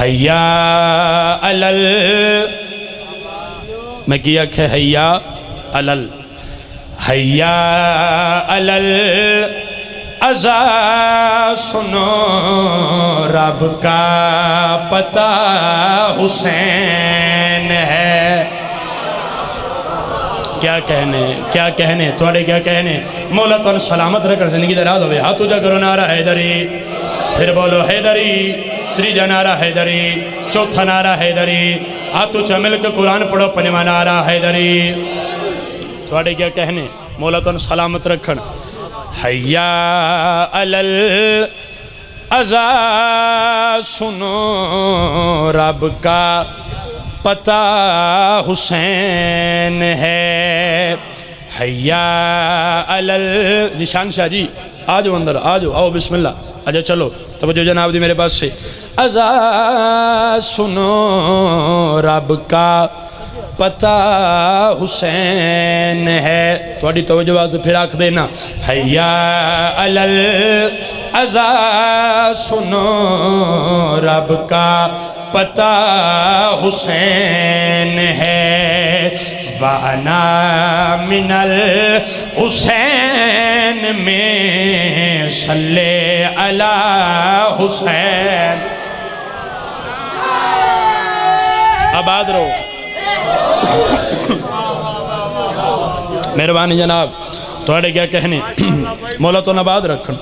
حیا علل میں کیا کہ حیا علل حیا علل ازا سنو رب کا پتہ حسین ہے کیا کہنے توڑے کیا کہنے مولا تو سلامت رکھ زندگی دراز ہوئے ہاتھ اجا کرو نعرہ حیدری پھر بولو حیدری تریجا نعرہ حیدری چوتھا نعرہ حیدری ہاتھ اچھا مل کے قرآن پڑھو پنجواں نعرہ حیدری توڑے کیا کہنے مولا تو سلامت رکھن حیا علل ازا سنو رب کا پتہ حسین ہے حیا علل ذیشان شاہ جی آجو اندر آجو آؤ بسم اللہ اجا چلو توجہ جناب دی میرے پاس سے ازا سنو رب کا پتہ حسین ہے تھوڑی توجہ واسطے پھر آکھ دینا حیا علل ازا سنو رب کا پتہ حسین ہے وَأَنَا مِنَ الْحُسَيْنِ میں صلی علی حسین آباد رہو مہربانی جناب توڑے کیا کہنے مولا تو نباد رکھن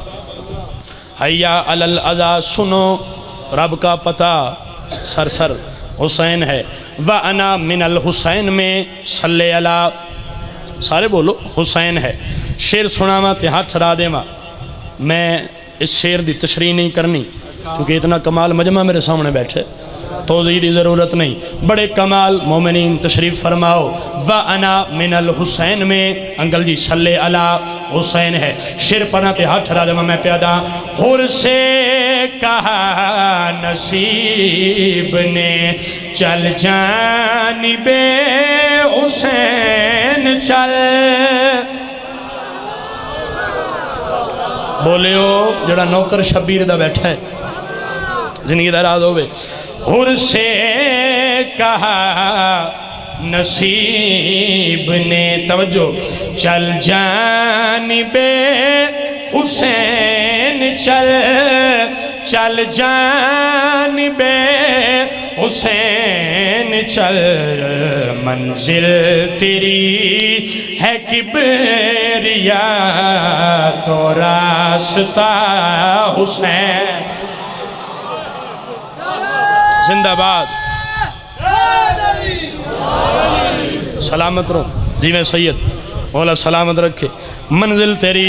حیا علی الازا سنو رب کا پتہ سر سر حسین ہے وَأَنَا مِنَ الْحُسَيْنِ میں صلی علی سارے بولو حسین ہے شیر سنا ماں تے ہاتھ چھڑا دے ماں میں اس شیر دی تشریح نہیں کرنی کیونکہ اتنا کمال مجمع میرے سامنے بیٹھے توضیح دی ضرورت نہیں بڑے کمال مومنین تشریف فرماؤ وَأَنَا مِنَ الْحُسَيْنِ میں انگل جی صلی علی حسین ہے شیر پڑھنا تے ہاتھ چھڑا دے ماں میں پیادا حر سے کہا نصیب نے چل جانب حسین چل بولے ہو جڑا نوکر شبیر دا بیٹھا ہے زندگی دراز ہوئے حر سے کہا نصیب نے توجہ چل جانب حسین چل چل جانب حسین چل منزل تیری ہے کبریا تو راستہ حسین زندہ باد سلامت رہو دیویں سید مولا سلامت رکھے منزل تیری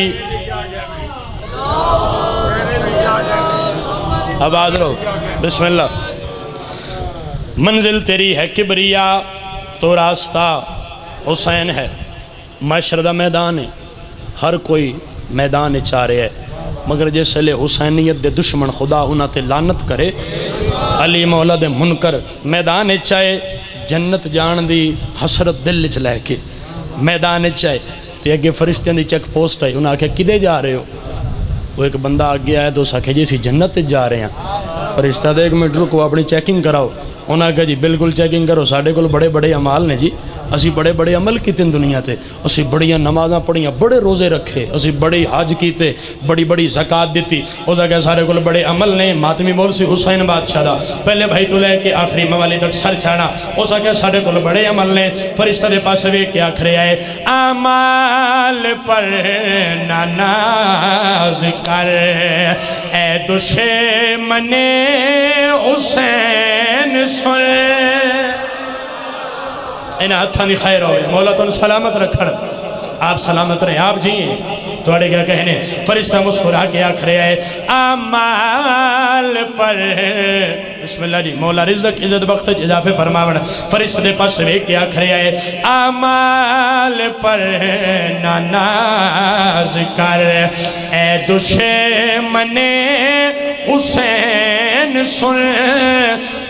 آباد رہو بسم اللہ منزل تیری ہے کبریا تو راستہ حسین ہے معاشرہ دا میدان ہے ہر کوئی میدان چاہ رہے ہے مگر جیسے لے حسینیت دے دشمن خدا انہاں تے لعنت کرے علی مولا دے منکر میدان چاہے جنت جان دی حسرت دل چ لے کے میدان چاہے تے اگے فرشتیاں دی چیک پوسٹ ہے انہاں آکھے کدے جا رہے ہو وہ ایک بندہ آگے آیا تو اس آکھے جیسی جنت جا رہے ہیں فرشتہ دے ایک منٹ رکو اپنی چیکنگ کراؤ انہاں آکھے جی بالکل چیکنگ کرو ساڑھے کل بڑے بڑے عمال نے جی اسی بڑے بڑے عمل کیتے ہیں دنیا تے اسی بڑیاں نمازاں پڑھیاں بڑے روزے رکھے اسی بڑی حج کیتے بڑی بڑی زکاة دیتی اس آگے سارے کل بڑے عمل نے ماتمی بول سی حسین بادشاہ دا پہلے بھائی تو لے کے آخری موالی تک سر چھانا اس آگے سارے کل بڑے عمل نے فرشتہ دے پاس بھی کیا کھرے آئے اعمال پر ناز کر اے دشمن حسین سن انہاں ہتھاں دی خیر ہوئے مولا تو سلامت رکھڑ آپ سلامت رہیں آپ جیئیں توڑے کیا کہنے فرشتہ مسکرا کے آکھرے آئے اعمال پر بسم اللہ جی مولا رزق عزت بخت اضافے فرماوڑا فرشتہ دے پاس بھی کیا آکھرے آئے اعمال پر ناز کر اے دشمن حسین سن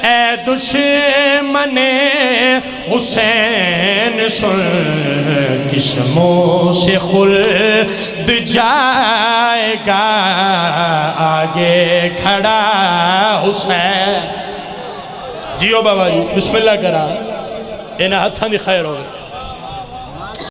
اے دشمن حسین سن قسموں سے خلد جائے گا آگے کھڑا حسین جیو بابا جی بسم اللہ کرا انہاں ہتھاں دی خیر ہوگی